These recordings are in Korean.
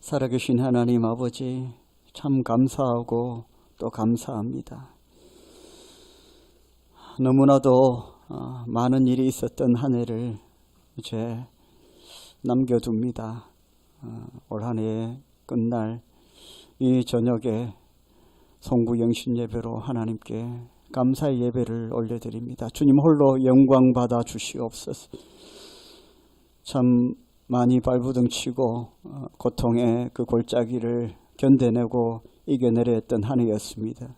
살아계신 하나님 아버지, 참 감사하고 또 감사합니다. 너무나도 많은 일이 있었던 한 해를 이제 남겨둡니다. 올 한 해 끝날 이 저녁에 송구영신 예배로 하나님께 감사의 예배를 올려드립니다. 주님 홀로 영광 받아 주시옵소서. 참 많이 발부둥치고 고통의 그 골짜기를 견뎌내고 이겨내려 했던 한 해였습니다.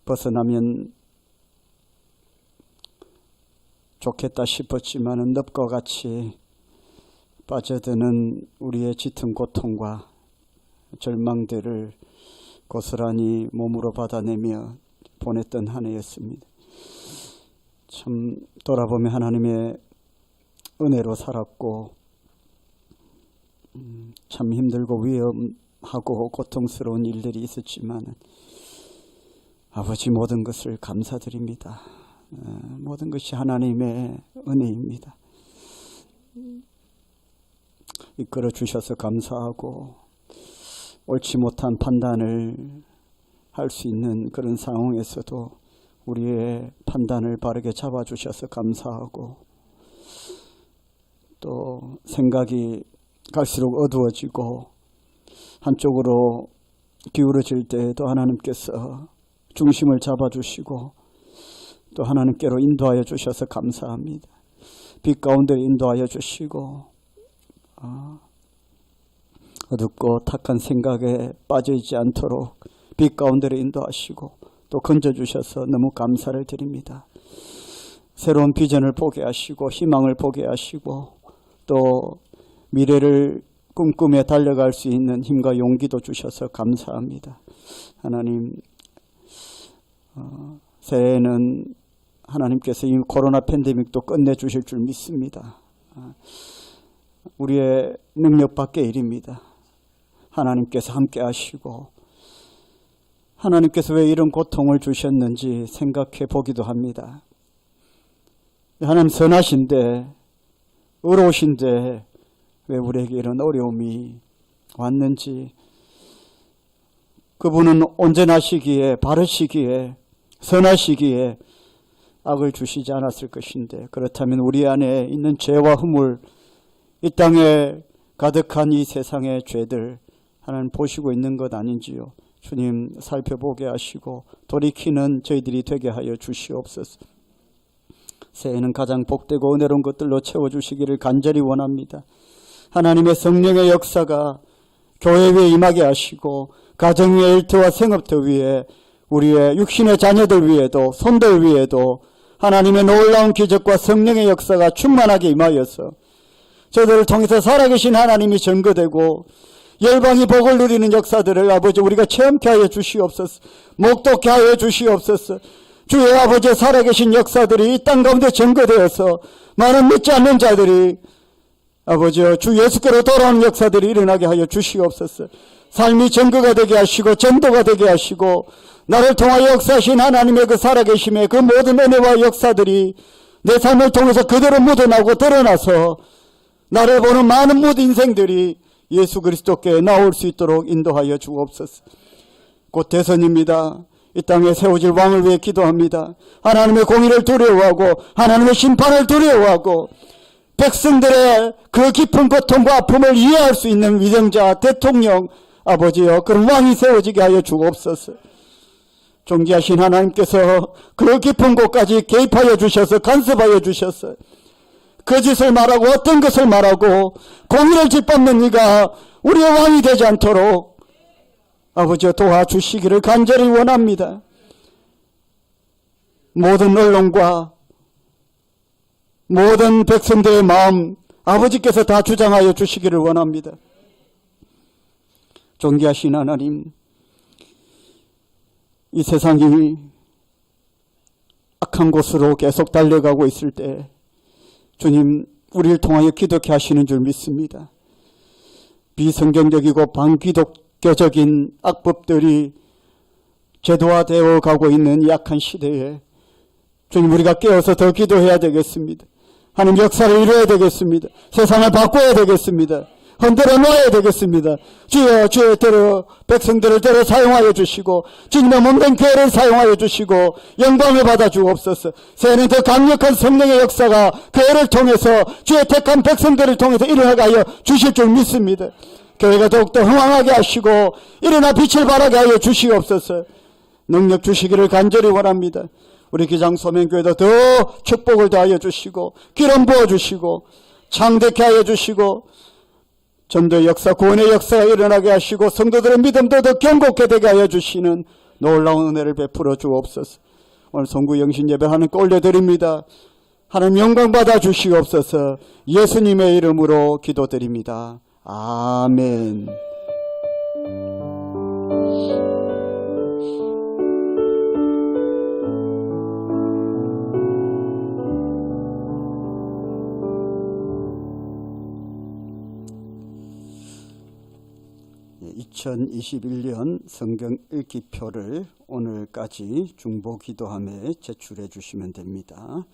벗어나면 좋겠다 싶었지만 늪과 같이 빠져드는 우리의 짙은 고통과 절망들을 고스란히 몸으로 받아내며 보냈던 한 해였습니다. 참 돌아보면 하나님의 은혜로 살았고 참 힘들고 위험하고 고통스러운 일들이 있었지만 아버지 모든 것을 감사드립니다. 모든 것이 하나님의 은혜입니다. 이끌어 주셔서 감사하고 옳지 못한 판단을 할 수 있는 그런 상황에서도 우리의 판단을 바르게 잡아주셔서 감사하고 또 생각이 갈수록 어두워지고 한쪽으로 기울어질 때에도 하나님께서 중심을 잡아주시고 또 하나님께로 인도하여 주셔서 감사합니다. 빛 가운데 인도하여 주시고 어둡고 탁한 생각에 빠져있지 않도록 빛 가운데로 인도하시고 또 건져주셔서 너무 감사를 드립니다. 새로운 비전을 보게 하시고 희망을 보게 하시고 또 미래를 꿈꾸며 달려갈 수 있는 힘과 용기도 주셔서 감사합니다. 하나님, 새해에는 하나님께서 이 코로나 팬데믹도 끝내주실 줄 믿습니다. 우리의 능력 밖의 일입니다. 하나님께서 함께 하시고 하나님께서 왜 이런 고통을 주셨는지 생각해 보기도 합니다. 하나님 선하신데 의로우신데 왜 우리에게 이런 어려움이 왔는지, 그분은 온전하시기에 바르시기에 선하시기에 악을 주시지 않았을 것인데, 그렇다면 우리 안에 있는 죄와 허물, 이 땅에 가득한 이 세상의 죄들 하나님 보시고 있는 것 아닌지요. 주님 살펴보게 하시고 돌이키는 저희들이 되게 하여 주시옵소서. 새해는 가장 복되고 은혜로운 것들로 채워주시기를 간절히 원합니다. 하나님의 성령의 역사가 교회 위에 임하게 하시고 가정 위에 일터와 생업터 위에 우리의 육신의 자녀들 위에도 손들 위에도 하나님의 놀라운 기적과 성령의 역사가 충만하게 임하여서 저들을 통해서 살아계신 하나님이 증거되고 열방이 복을 누리는 역사들을 아버지 우리가 체험케 하여 주시옵소서. 목독케 하여 주시옵소서. 주의 아버지의 살아계신 역사들이 이 땅 가운데 증거되어서 많은 믿지 않는 자들이 아버지 주 예수께로 돌아오는 역사들이 일어나게 하여 주시옵소서. 삶이 증거가 되게 하시고 전도가 되게 하시고 나를 통하여 역사하신 하나님의 그 살아계심의 그 모든 은혜와 역사들이 내 삶을 통해서 그대로 묻어나고 드러나서 나를 보는 많은 모든 인생들이 예수 그리스도께 나올 수 있도록 인도하여 주옵소서. 곧 대선입니다. 이 땅에 세워질 왕을 위해 기도합니다. 하나님의 공의를 두려워하고 하나님의 심판을 두려워하고 백성들의 그 깊은 고통과 아픔을 이해할 수 있는 위정자 대통령 아버지여, 그런 왕이 세워지게 하여 주옵소서. 존귀하신 하나님께서 그 깊은 곳까지 개입하여 주셔서 간섭하여 주셔서 거짓을 말하고 어떤 것을 말하고 공의를 짓밟는 이가 우리의 왕이 되지 않도록 아버지 도와주시기를 간절히 원합니다. 모든 언론과 모든 백성들의 마음 아버지께서 다 주장하여 주시기를 원합니다. 존귀하신 하나님, 이 세상이 악한 곳으로 계속 달려가고 있을 때 주님 우리를 통하여 기도케 하시는 줄 믿습니다. 비성경적이고 반기독교적인 악법들이 제도화되어 가고 있는 이 약한 시대에 주님 우리가 깨어서 더 기도해야 되겠습니다. 하나님 역사를 이루어야 되겠습니다. 세상을 바꿔야 되겠습니다. 흔들어 놓아야 되겠습니다. 주여, 주의 대로 백성들을 대로 사용하여 주시고 주님의 몸된 교회를 사용하여 주시고 영광을 받아 주옵소서. 새해는 더 강력한 성령의 역사가 교회를 통해서 주의 택한 백성들을 통해서 일어나게 하여 주실 줄 믿습니다. 교회가 더욱더 흥왕하게 하시고 일어나 빛을 발하게 하여 주시옵소서. 능력 주시기를 간절히 원합니다. 우리 기장 소명교회도 더 축복을 더하여 주시고 기름 부어주시고 창대케 하여 주시고 전도의 역사, 구원의 역사가 일어나게 하시고 성도들의 믿음도 더 견고케 되게 하여 주시는 놀라운 은혜를 베풀어 주옵소서. 오늘 성구 영신 예배 하나님께 올려드립니다. 하나님 영광 받아 주시옵소서. 예수님의 이름으로 기도드립니다. 아멘. 2021년 성경 읽기표를 오늘까지 중보 기도함에 제출해 주시면 됩니다.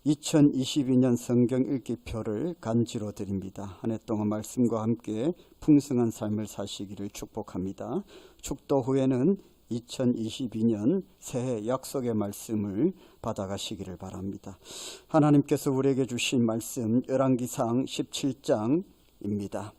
2022년 성경 읽기표를 간지로 드립니다. 한 해 동안 말씀과 함께 풍성한 삶을 사시기를 축복합니다. 축도 후에는 2022년 새해 약속의 말씀을 받아가시기를 바랍니다. 하나님께서 우리에게 주신 말씀 열왕기상 17장입니다.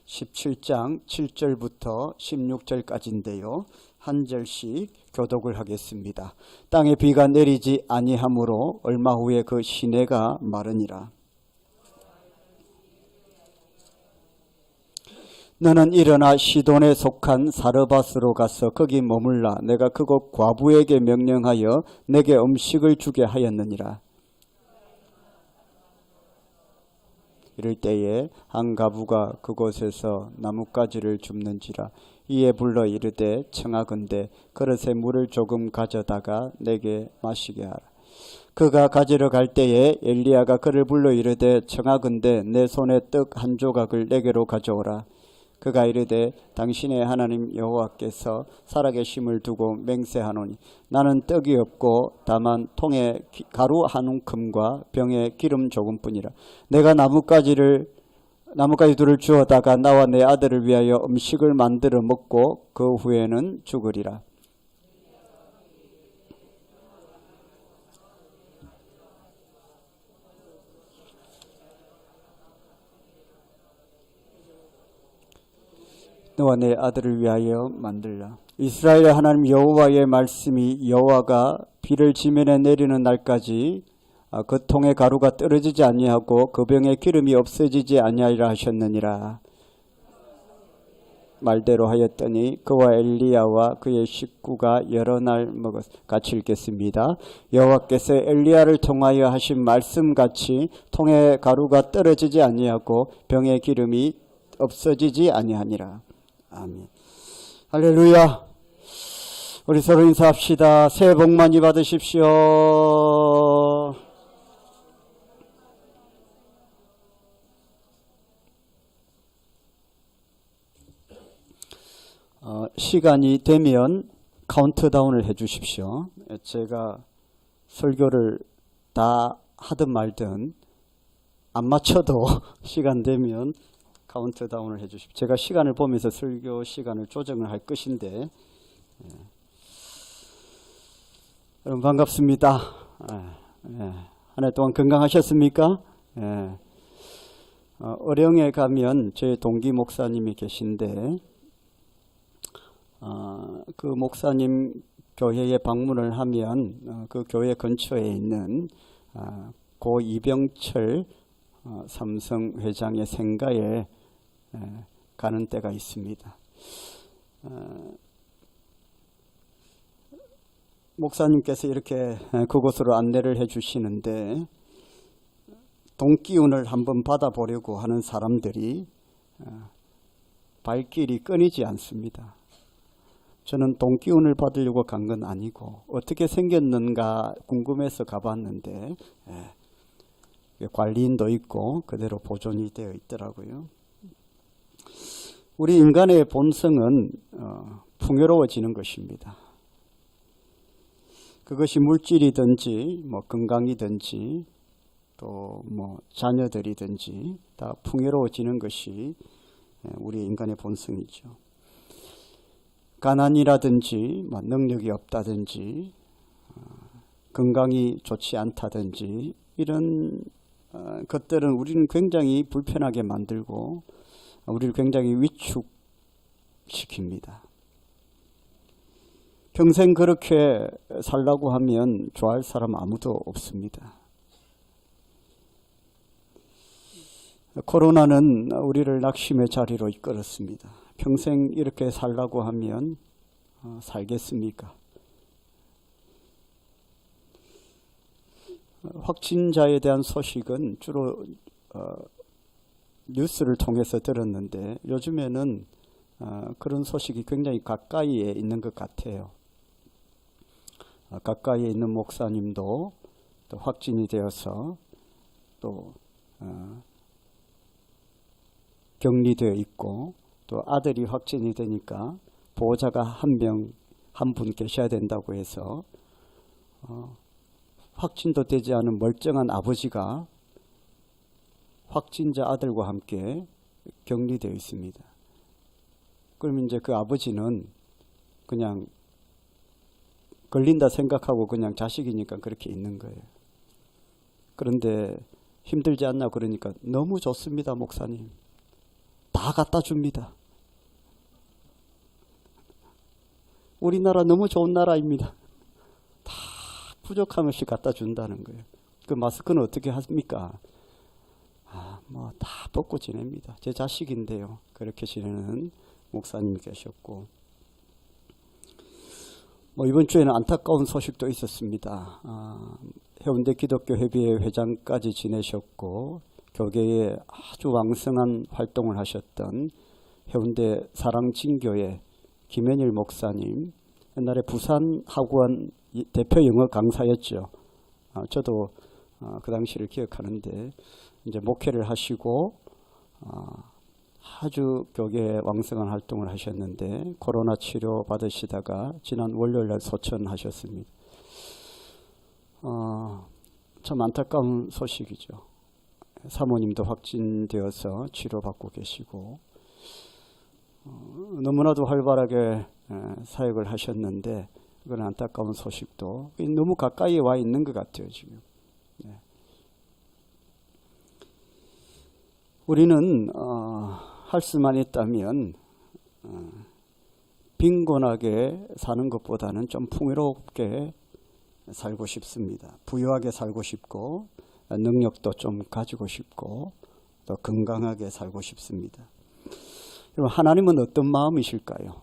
17장 7절부터 16절까지인데요. 한 절씩 교독을 하겠습니다. 땅에 비가 내리지 아니하므로 얼마 후에 그 시내가 마르니라. 너는 일어나 시돈에 속한 사르밧으로 가서 거기 머물라. 내가 그곳 과부에게 명령하여 내게 음식을 주게 하였느니라. 이럴 때에 한 과부가 그곳에서 나뭇가지를 줍는지라. 이에 불러 이르되 청하건대 그릇에 물을 조금 가져다가 내게 마시게 하라. 그가 가지러 갈 때에 엘리야가 그를 불러 이르되 청하건대 내 손에 떡 한 조각을 내게로 가져오라. 그가 이르되 당신의 하나님 여호와께서 살아계심을 두고 맹세하노니 나는 떡이 없고 다만 통에 가루 한 움큼과 병에 기름 조금뿐이라. 내가 나뭇가지 둘을 주어다가 나와 내 아들을 위하여 음식을 만들어 먹고 그 후에는 죽으리라. 너와 내 아들을 위하여 만들라. 이스라엘의 하나님 여호와의 말씀이 여호와가 비를 지면에 내리는 날까지 그 통에 가루가 떨어지지 아니하고 그 병에 기름이 없어지지 아니하리라 하셨느니라. 말대로 하였더니 그와 엘리야와 그의 식구가 여러 날 먹었. 같이 읽겠습니다. 여호와께서 엘리야를 통하여 하신 말씀같이 통에 가루가 떨어지지 아니하고 병에 기름이 없어지지 아니하니라. 아멘. 할렐루야. 우리 서로 인사합시다. 새해 복 많이 받으십시오. 시간이 되면 카운트다운을 해 주십시오. 제가 설교를 다 하든 말든 안 맞춰도 시간 되면 카운트다운을 해 주십시오. 제가 시간을 보면서 설교 시간을 조정을 할 것인데 여러분 반갑습니다. 한 해 동안 건강하셨습니까? 어령에 가면 제 동기 목사님이 계신데 그 목사님 교회에 방문을 하면 그 교회 근처에 있는 고 이병철 삼성 회장의 생가에 가는 때가 있습니다. 목사님께서 이렇게 그곳으로 안내를 해 주시는데 동기운을 한번 받아보려고 하는 사람들이 발길이 끊이지 않습니다. 저는 동기운을 받으려고 간 건 아니고 어떻게 생겼는가 궁금해서 가봤는데 관리인도 있고 그대로 보존이 되어 있더라고요. 우리 인간의 본성은 풍요로워지는 것입니다. 그것이 물질이든지 건강이든지 또 뭐 자녀들이든지 다 풍요로워지는 것이 우리 인간의 본성이죠. 가난이라든지 뭐 능력이 없다든지 건강이 좋지 않다든지 이런 것들은 우리는 굉장히 불편하게 만들고 우리를 굉장히 위축시킵니다. 평생 그렇게 살라고 하면 좋아할 사람 아무도 없습니다. 코로나는 우리를 낙심의 자리로 이끌었습니다. 평생 이렇게 살라고 하면 살겠습니까? 확진자에 대한 소식은 주로 뉴스를 통해서 들었는데 요즘에는 그런 소식이 굉장히 가까이에 있는 것 같아요. 가까이에 있는 목사님도 또 확진이 되어서 또 격리되어 있고 또 아들이 확진이 되니까 보호자가 한 분 계셔야 된다고 해서 확진도 되지 않은 멀쩡한 아버지가 확진자 아들과 함께 격리되어 있습니다. 그러면 이제 그 아버지는 그냥 걸린다 생각하고 그냥 자식이니까 그렇게 있는 거예요. 그런데 힘들지 않나 그러니까 너무 좋습니다, 목사님. 다 갖다 줍니다. 우리나라 너무 좋은 나라입니다. 다 부족함 없이 갖다 준다는 거예요. 그 마스크는 어떻게 합니까? 뭐 다 벗고 지냅니다. 제 자식인데요. 그렇게 지내는 목사님이 계셨고, 뭐 이번 주에는 안타까운 소식도 있었습니다. 해운대 기독교 협의회 회장까지 지내셨고 교계에 아주 왕성한 활동을 하셨던 해운대 사랑진교회 김현일 목사님, 옛날에 부산 학원 대표 영어 강사였죠. 저도 그 당시를 기억하는데 이제 목회를 하시고 아주 교계에 왕성한 활동을 하셨는데 코로나 치료 받으시다가 지난 월요일날 소천하셨습니다. 참 안타까운 소식이죠. 사모님도 확진되어서 치료받고 계시고 너무나도 활발하게 사역을 하셨는데 그건 안타까운 소식도 너무 가까이에 와 있는 것 같아요 지금. 네. 우리는 할 수만 있다면 빈곤하게 사는 것보다는 좀 풍요롭게 살고 싶습니다. 부유하게 살고 싶고 능력도 좀 가지고 싶고 또 건강하게 살고 싶습니다. 그럼 하나님은 어떤 마음이실까요?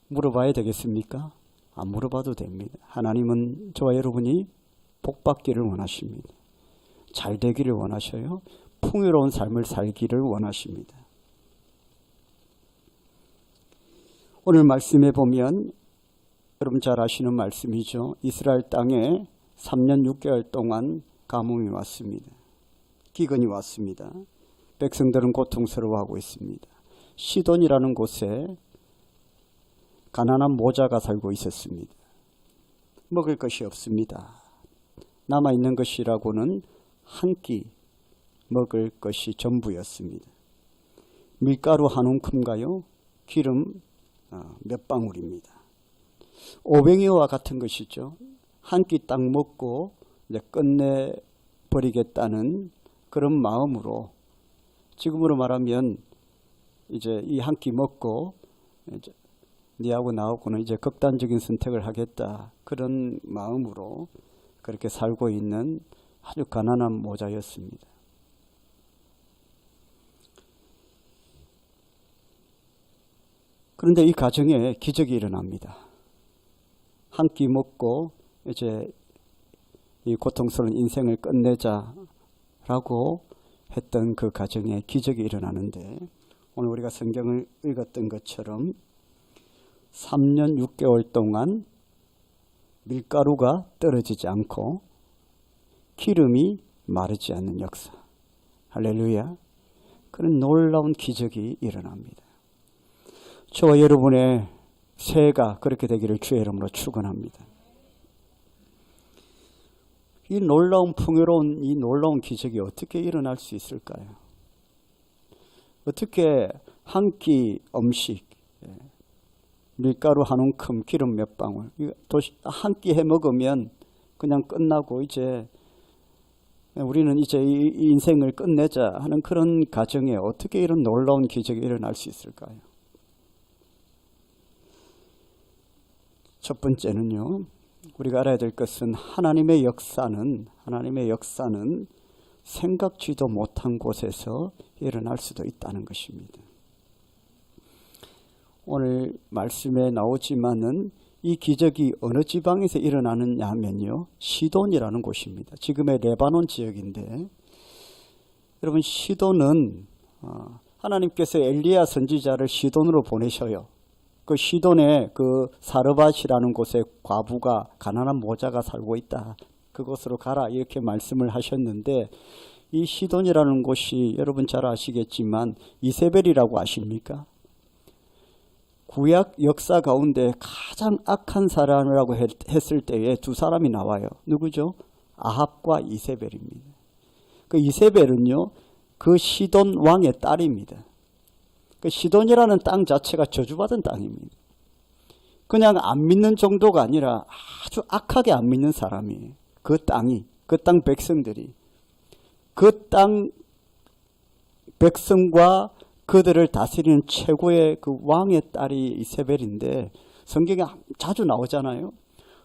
물어봐야 되겠습니까? 안 물어봐도 됩니다. 하나님은 저와 여러분이 복받기를 원하십니다. 잘 되기를 원하셔요. 풍요로운 삶을 살기를 원하십니다. 오늘 말씀에 보면 여러분 잘 아시는 말씀이죠. 이스라엘 땅에 3년 6개월 동안 가뭄이 왔습니다. 기근이 왔습니다. 백성들은 고통스러워하고 있습니다. 시돈이라는 곳에 가난한 모자가 살고 있었습니다. 먹을 것이 없습니다. 남아있는 것이라고는 한 끼 먹을 것이 전부였습니다. 밀가루 한 움큼가요? 기름 몇 방울입니다. 오병이어와 같은 것이죠. 한 끼 딱 먹고 이제 끝내버리겠다는 그런 마음으로 지금으로 말하면 이제 이 한 끼 먹고 이제 니하고 나하고는 이제 극단적인 선택을 하겠다 그런 마음으로 그렇게 살고 있는 아주 가난한 모자였습니다. 그런데 이 가정에 기적이 일어납니다. 한 끼 먹고 이제 이 고통스러운 인생을 끝내자라고 했던 그 가정에 기적이 일어나는데 오늘 우리가 성경을 읽었던 것처럼 3년 6개월 동안 밀가루가 떨어지지 않고 기름이 마르지 않는 역사. 할렐루야. 그런 놀라운 기적이 일어납니다. 저와 여러분의 새해가 그렇게 되기를 주의 이름으로 축원합니다. 이 놀라운 풍요로운 이 놀라운 기적이 어떻게 일어날 수 있을까요? 어떻게 한 끼 음식, 밀가루 한 움큼, 기름 몇 방울, 한 끼 해 먹으면 그냥 끝나고 이제 우리는 이제 이 인생을 끝내자 하는 그런 가정에 어떻게 이런 놀라운 기적이 일어날 수 있을까요? 첫 번째는요, 우리가 알아야 될 것은 하나님의 역사는 생각지도 못한 곳에서 일어날 수도 있다는 것입니다. 오늘 말씀에 나오지만은 이 기적이 어느 지방에서 일어나느냐 하면요, 시돈이라는 곳입니다. 지금의 레바논 지역인데, 여러분 시돈은 하나님께서 엘리야 선지자를 시돈으로 보내셔요. 그 시돈에 그 사르밧이라는 곳에 과부가, 가난한 모자가 살고 있다. 그곳으로 가라 이렇게 말씀을 하셨는데, 이 시돈이라는 곳이 여러분 잘 아시겠지만 이세벨이라고 아십니까? 구약 역사 가운데 가장 악한 사람이라고 했을 때에 두 사람이 나와요. 누구죠? 아합과 이세벨입니다. 그 이세벨은요, 그 시돈 왕의 딸입니다. 그 시돈이라는 땅 자체가 저주받은 땅입니다. 그냥 안 믿는 정도가 아니라 아주 악하게 안 믿는 사람이에요. 그 땅이, 그 땅 백성들이. 그 땅 백성과 그들을 다스리는 최고의 그 왕의 딸이 이세벨인데, 성경에 자주 나오잖아요.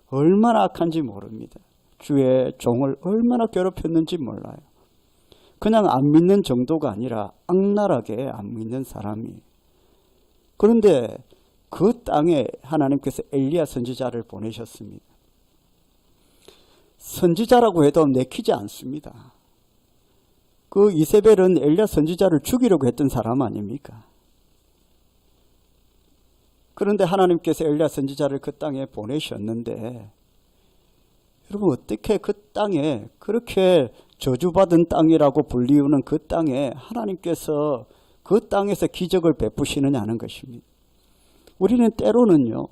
얼마나 악한지 모릅니다. 주의 종을 얼마나 괴롭혔는지 몰라요. 그냥 안 믿는 정도가 아니라 악랄하게 안 믿는 사람이. 그런데 그 땅에 하나님께서 엘리야 선지자를 보내셨습니다. 선지자라고 해도 내키지 않습니다. 그 이세벨은 엘리야 선지자를 죽이려고 했던 사람 아닙니까? 그런데 하나님께서 엘리야 선지자를 그 땅에 보내셨는데, 여러분 어떻게 그 땅에, 그렇게 저주받은 땅이라고 불리우는 그 땅에 하나님께서 그 땅에서 기적을 베푸시느냐 하는 것입니다. 우리는 때로는요,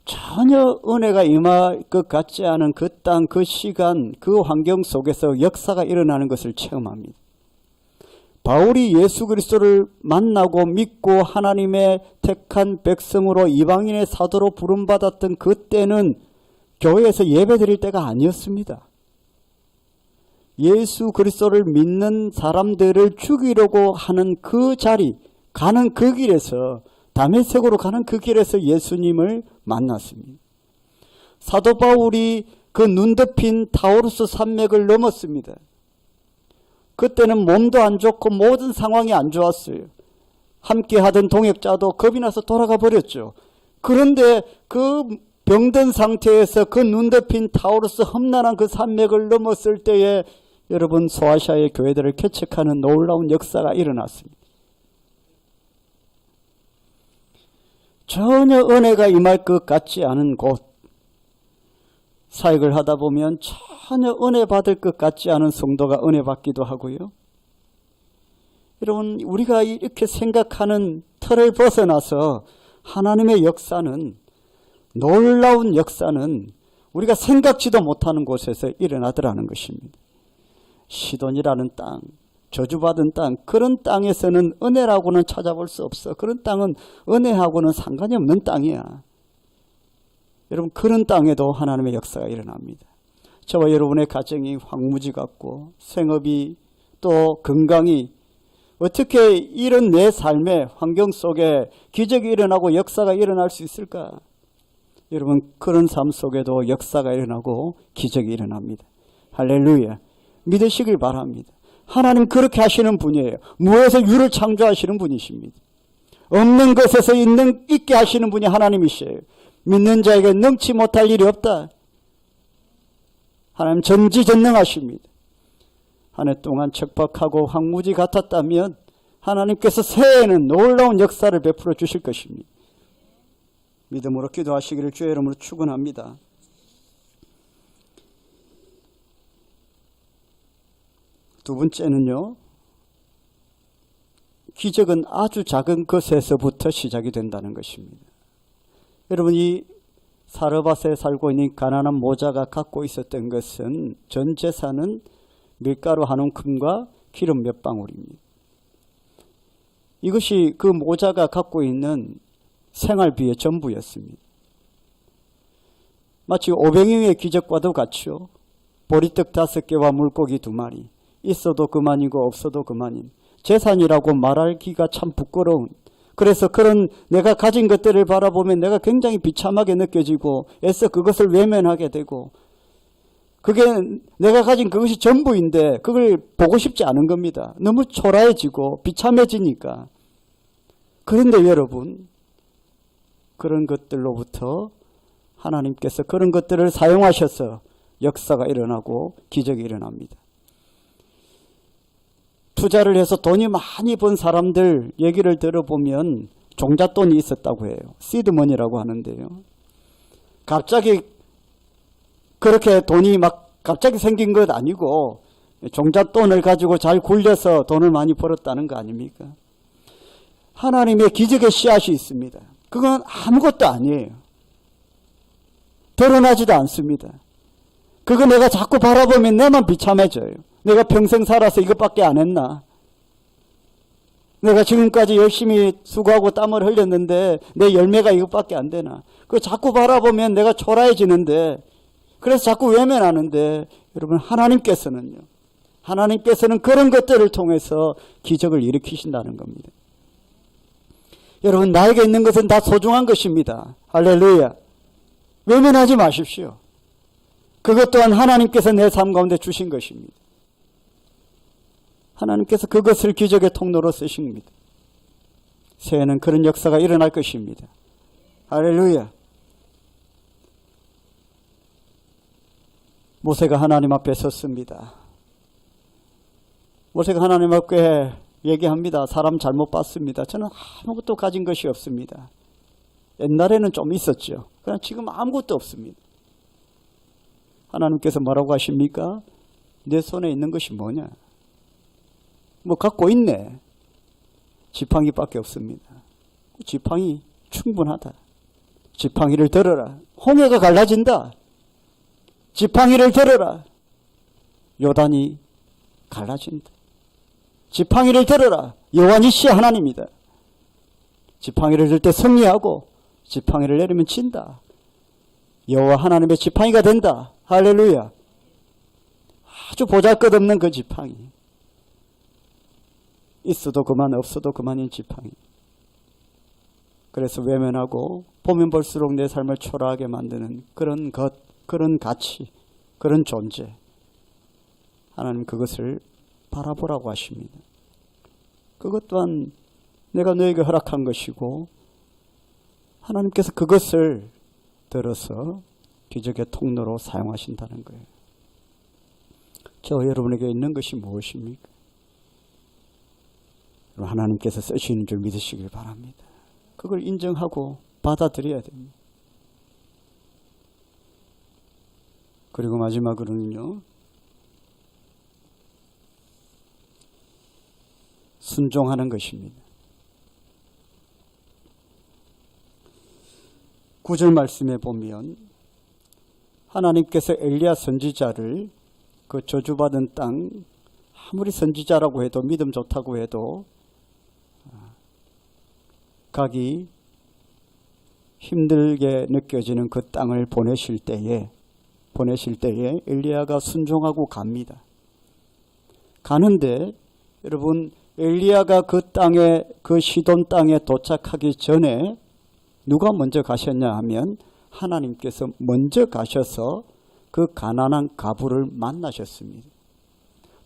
전혀 은혜가 임할 것 같지 않은 그 땅, 그 시간, 그 환경 속에서 역사가 일어나는 것을 체험합니다. 바울이 예수 그리스도를 만나고 믿고 하나님의 택한 백성으로 이방인의 사도로 부름받았던 그때는 교회에서 예배드릴 때가 아니었습니다. 예수 그리스도를 믿는 사람들을 죽이려고 하는 그 자리, 가는 그 길에서, 다메섹으로 가는 그 길에서 예수님을 만났습니다. 사도 바울이 그 눈 덮인 타우루스 산맥을 넘었습니다. 그때는 몸도 안 좋고 모든 상황이 안 좋았어요. 함께 하던 동역자도 겁이 나서 돌아가 버렸죠. 그런데 그 병든 상태에서 그 눈 덮인 타우루스 험난한 그 산맥을 넘었을 때에 여러분 소아시아의 교회들을 개척하는 놀라운 역사가 일어났습니다. 전혀 은혜가 임할 것 같지 않은 곳, 사역을 하다 보면 전혀 은혜 받을 것 같지 않은 성도가 은혜 받기도 하고요. 여러분 우리가 이렇게 생각하는 틀을 벗어나서 하나님의 역사는, 놀라운 역사는 우리가 생각지도 못하는 곳에서 일어나더라는 것입니다. 시돈이라는 땅, 저주받은 땅, 그런 땅에서는 은혜라고는 찾아볼 수 없어. 그런 땅은 은혜하고는 상관이 없는 땅이야. 여러분 그런 땅에도 하나님의 역사가 일어납니다. 저와 여러분의 가정이 황무지 같고 생업이 또 건강이 어떻게 이런 내 삶의 환경 속에 기적이 일어나고 역사가 일어날 수 있을까? 여러분 그런 삶 속에도 역사가 일어나고 기적이 일어납니다. 할렐루야. 믿으시길 바랍니다. 하나님 그렇게 하시는 분이에요. 무에서 유를 창조하시는 분이십니다. 없는 것에서 있게 하시는 분이 하나님이시에요. 믿는 자에게 능치 못할 일이 없다. 하나님 전지전능하십니다. 한 해 동안 척박하고 황무지 같았다면 하나님께서 새해에는 놀라운 역사를 베풀어 주실 것입니다. 믿음으로 기도하시기를 주의 이름으로 축원합니다. 두 번째는요, 기적은 아주 작은 것에서부터 시작이 된다는 것입니다. 여러분 이 사르밧에 살고 있는 가난한 모자가 갖고 있었던 것은 전 재산은 밀가루 한 움큼과 기름 몇 방울입니다. 이것이 그 모자가 갖고 있는 생활비의 전부였습니다. 마치 오병이의 기적과도 같죠. 보리떡 5개와 물고기 2마리, 있어도 그만이고 없어도 그만인 재산이라고 말하기가 참 부끄러운, 그래서 그런 내가 가진 것들을 바라보면 내가 굉장히 비참하게 느껴지고 애써 그것을 외면하게 되고, 그게 내가 가진 그것이 전부인데 그걸 보고 싶지 않은 겁니다. 너무 초라해지고 비참해지니까. 그런데 여러분, 그런 것들로부터 하나님께서 그런 것들을 사용하셔서 역사가 일어나고 기적이 일어납니다. 투자를 해서 돈이 많이 번 사람들 얘기를 들어보면 종잣돈이 있었다고 해요. 시드머니라고 하는데요. 갑자기 그렇게 돈이 막 갑자기 생긴 것 아니고 종잣돈을 가지고 잘 굴려서 돈을 많이 벌었다는 거 아닙니까? 하나님의 기적의 씨앗이 있습니다. 그건 아무것도 아니에요. 드러나지도 않습니다. 그거 내가 자꾸 바라보면 내만 비참해져요. 내가 평생 살아서 이것밖에 안 했나? 내가 지금까지 열심히 수고하고 땀을 흘렸는데 내 열매가 이것밖에 안 되나? 그거 자꾸 바라보면 내가 초라해지는데, 그래서 자꾸 외면하는데, 여러분 하나님께서는 그런 것들을 통해서 기적을 일으키신다는 겁니다. 여러분, 나에게 있는 것은 다 소중한 것입니다. 할렐루야. 외면하지 마십시오. 그것 또한 하나님께서 내 삶 가운데 주신 것입니다. 하나님께서 그것을 기적의 통로로 쓰신 겁니다. 새해에는 그런 역사가 일어날 것입니다. 할렐루야. 모세가 하나님 앞에 섰습니다. 모세가 하나님 앞에 얘기합니다. 사람 잘못 봤습니다. 저는 아무것도 가진 것이 없습니다. 옛날에는 좀 있었죠. 그러나 지금 아무것도 없습니다. 하나님께서 뭐라고 하십니까? 내 손에 있는 것이 뭐냐? 뭐 갖고 있네. 지팡이밖에 없습니다. 지팡이 충분하다. 지팡이를 들어라. 홍해가 갈라진다. 지팡이를 들어라. 요단이 갈라진다. 지팡이를 들어라. 여호와니시 하나님이다. 지팡이를 들 때 승리하고 지팡이를 내리면 진다. 여호와 하나님의 지팡이가 된다. 할렐루야. 아주 보잘것없는 그 지팡이. 있어도 그만 없어도 그만인 지팡이. 그래서 외면하고 보면 볼수록 내 삶을 초라하게 만드는 그런 것, 그런 가치, 그런 존재. 하나님 그것을 바라보라고 하십니다. 그것 또한 내가 너에게 허락한 것이고 하나님께서 그것을 들어서 기적의 통로로 사용하신다는 거예요. 저 여러분에게 있는 것이 무엇입니까? 하나님께서 쓰시는 줄 믿으시길 바랍니다. 그걸 인정하고 받아들여야 됩니다. 그리고 마지막으로는요, 순종하는 것입니다. 9절 말씀에 보면 하나님께서 엘리야 선지자를 그 저주받은 땅, 아무리 선지자라고 해도 믿음 좋다고 해도 가기 힘들게 느껴지는 그 땅을 보내실 때에 엘리야가 순종하고 갑니다. 가는데 여러분, 엘리야가 그 땅에, 그 시돈 땅에 도착하기 전에 누가 먼저 가셨냐 하면 하나님께서 먼저 가셔서 그 가난한 과부를 만나셨습니다.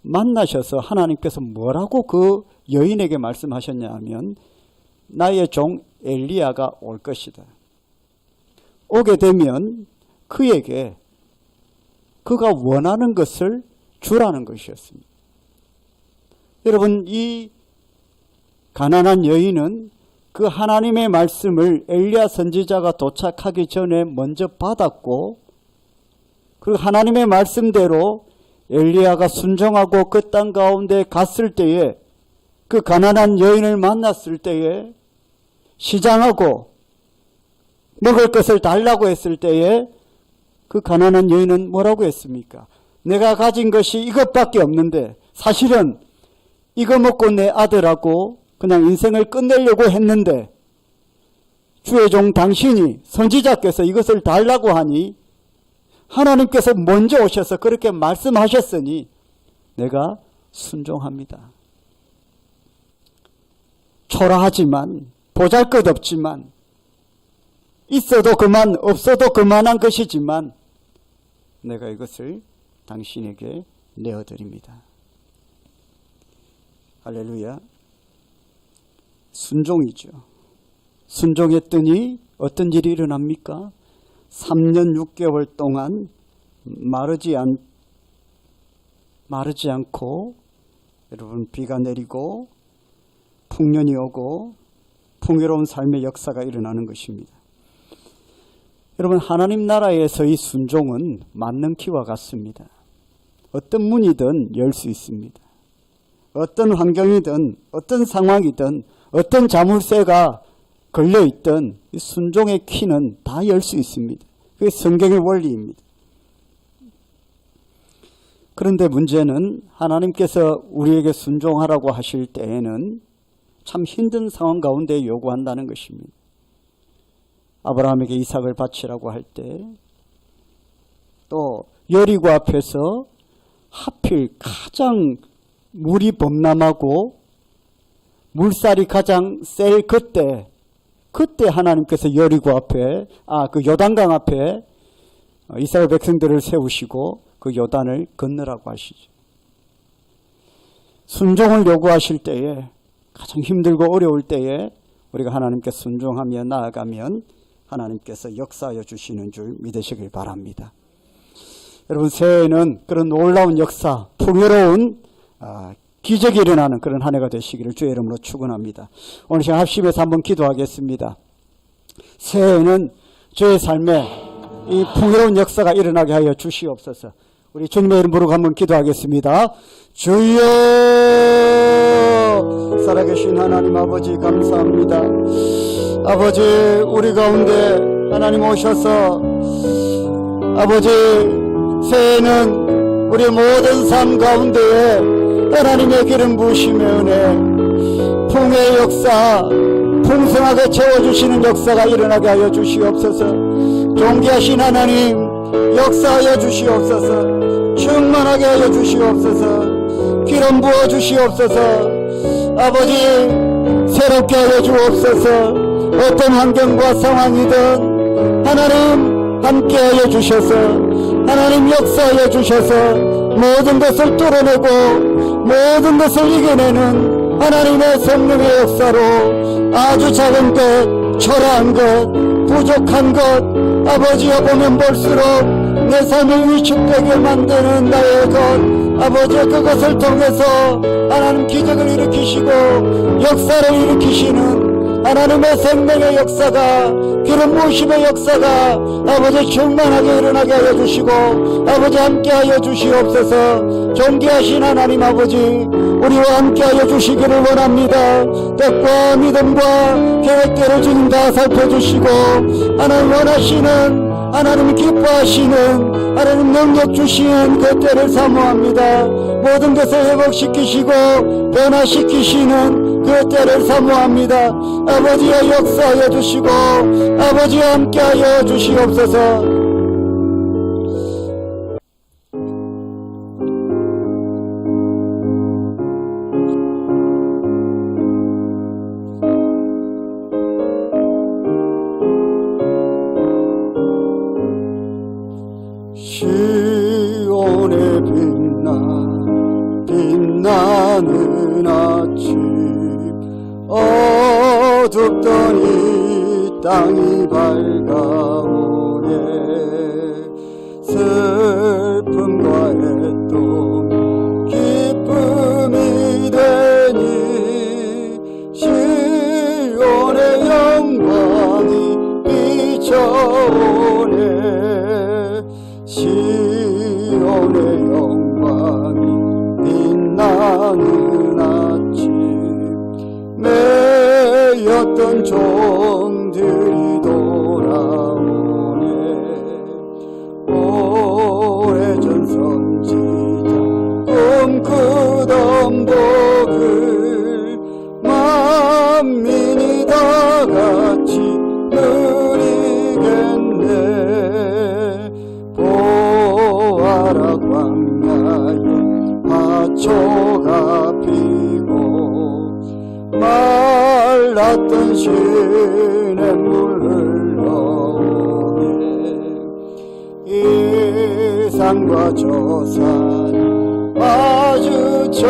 만나셔서 하나님께서 뭐라고 그 여인에게 말씀하셨냐 하면 나의 종 엘리야가 올 것이다. 오게 되면 그에게 그가 원하는 것을 주라는 것이었습니다. 여러분, 이 가난한 여인은 그 하나님의 말씀을 엘리야 선지자가 도착하기 전에 먼저 받았고, 그리고 하나님의 말씀대로 엘리야가 순종하고 그 땅 가운데 갔을 때에, 그 가난한 여인을 만났을 때에 시장하고 먹을 것을 달라고 했을 때에 그 가난한 여인은 뭐라고 했습니까? 내가 가진 것이 이것밖에 없는데 사실은 이거 먹고 내 아들하고 그냥 인생을 끝내려고 했는데 주의 종 당신이 선지자께서 이것을 달라고 하니 하나님께서 먼저 오셔서 그렇게 말씀하셨으니 내가 순종합니다. 초라하지만 보잘것없지만 있어도 그만 없어도 그만한 것이지만 내가 이것을 당신에게 내어드립니다. 할렐루야. 순종이죠. 순종했더니 어떤 일이 일어납니까? 3년 6개월 동안 마르지 않고 여러분 비가 내리고 풍년이 오고 풍요로운 삶의 역사가 일어나는 것입니다. 여러분 하나님 나라에서의 순종은 맞는 키와 같습니다. 어떤 문이든 열 수 있습니다. 어떤 환경이든 어떤 상황이든 어떤 자물쇠가 걸려있던 이 순종의 키는 다 열 수 있습니다. 그게 성경의 원리입니다. 그런데 문제는 하나님께서 우리에게 순종하라고 하실 때에는 참 힘든 상황 가운데 요구한다는 것입니다. 아브라함에게 이삭을 바치라고 할 때, 또 여리고 앞에서 하필 가장 물이 범람하고 물살이 가장 셀 그때 하나님께서 여리고 앞에 그 요단강 앞에 이스라엘 백성들을 세우시고 그 요단을 건너라고 하시죠. 순종을 요구하실 때에 가장 힘들고 어려울 때에 우리가 하나님께 순종하며 나아가면 하나님께서 역사하여 주시는 줄 믿으시길 바랍니다. 여러분 새해에는 그런 놀라운 역사, 풍요로운 기적이 일어나는 그런 한 해가 되시기를 주의 이름으로 축원합니다. 오늘 시간 합심해서 한번 기도하겠습니다. 새해에는 저의 삶에 이 풍요로운 역사가 일어나게 하여 주시옵소서. 우리 주님의 이름 부르고 한번 기도하겠습니다. 주여, 살아계신 하나님 아버지 감사합니다. 아버지 우리 가운데 하나님 오셔서 아버지 새해에는 우리 모든 삶 가운데에 하나님의 기름 부으심의 은혜, 풍요의 역사, 풍성하게 채워주시는 역사가 일어나게 하여 주시옵소서. 존귀하신 하나님 역사하여 주시옵소서. 충만하게 하여 주시옵소서. 기름 부어 주시옵소서. 아버지 새롭게 하여 주옵소서. 어떤 환경과 상황이든 하나님 함께하여 주셔서 하나님 역사하여 주셔서 모든 것을 뚫어내고 모든 것을 이겨내는 하나님의 성령의 역사로 아주 작은 것, 초라한 것, 부족한 것 아버지가 보면 볼수록 내 삶을 위축되게 만드는 나의 것 아버지 그것을 통해서 하나님 기적을 일으키시고 역사를 일으키시는 하나님의 생명의 역사가 기름 부으심의 역사가 아버지 충만하게 일어나게 하여 주시고 아버지 함께하여 주시옵소서. 존귀하신 하나님 아버지 우리와 함께하여 주시기를 원합니다. 뜻과 믿음과 계획대로 주님 다 살펴주시고 하나님 원하시는 하나님 기뻐하시는 하나님 능력 주시는 그 때를 사모합니다. 모든 것을 회복시키시고 변화시키시는 그 때를 사모합니다. 아버지의 역사하여 주시고 아버지와 함께하여 주시옵소서. 시온의 빛나는 아침 어둡던 이 땅이 밝아오네 슬픔과 애도 기쁨이 되니 시온의 영광이 비춰오네 시온의 영광이 빛나는 아침 매였던 종들이 돌아 천복을 만민이 다 같이 누리겠네. 보아라 광야에 화초가 피고 말랐던 시냇물 흘러오네. 이 산과 저 산이 마주쳐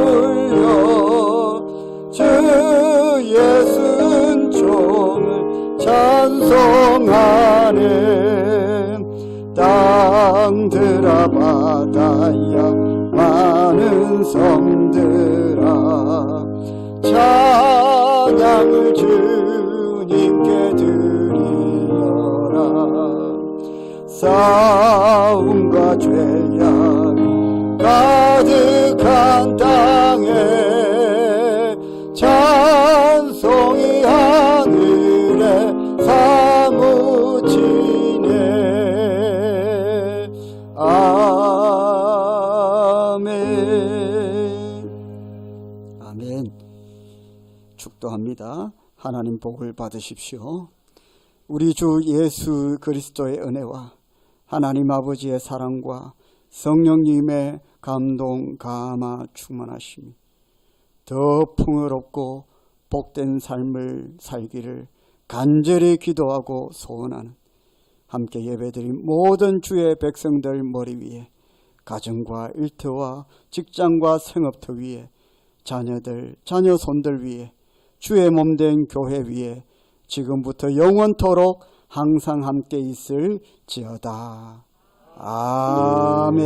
울려 주 예수는 종을 찬송하네. 땅들아 바다야 많은 섬들아 찬양을 주님께 드리어라. 싸움과 죄악이 가득한 땅에 찬송이 하늘에 사무치네. 아멘. 아멘. 축도합니다. 하나님 복을 받으십시오. 우리 주 예수 그리스도의 은혜와 하나님 아버지의 사랑과 성령님의 감동 감화 충만하심이 더 풍요롭고 복된 삶을 살기를 간절히 기도하고 소원하는 함께 예배드린 모든 주의 백성들 머리 위에 가정과 일터와 직장과 생업터 위에 자녀들, 자녀손들 위에 주의 몸된 교회 위에 지금부터 영원토록 항상 함께 있을지어다. 아멘.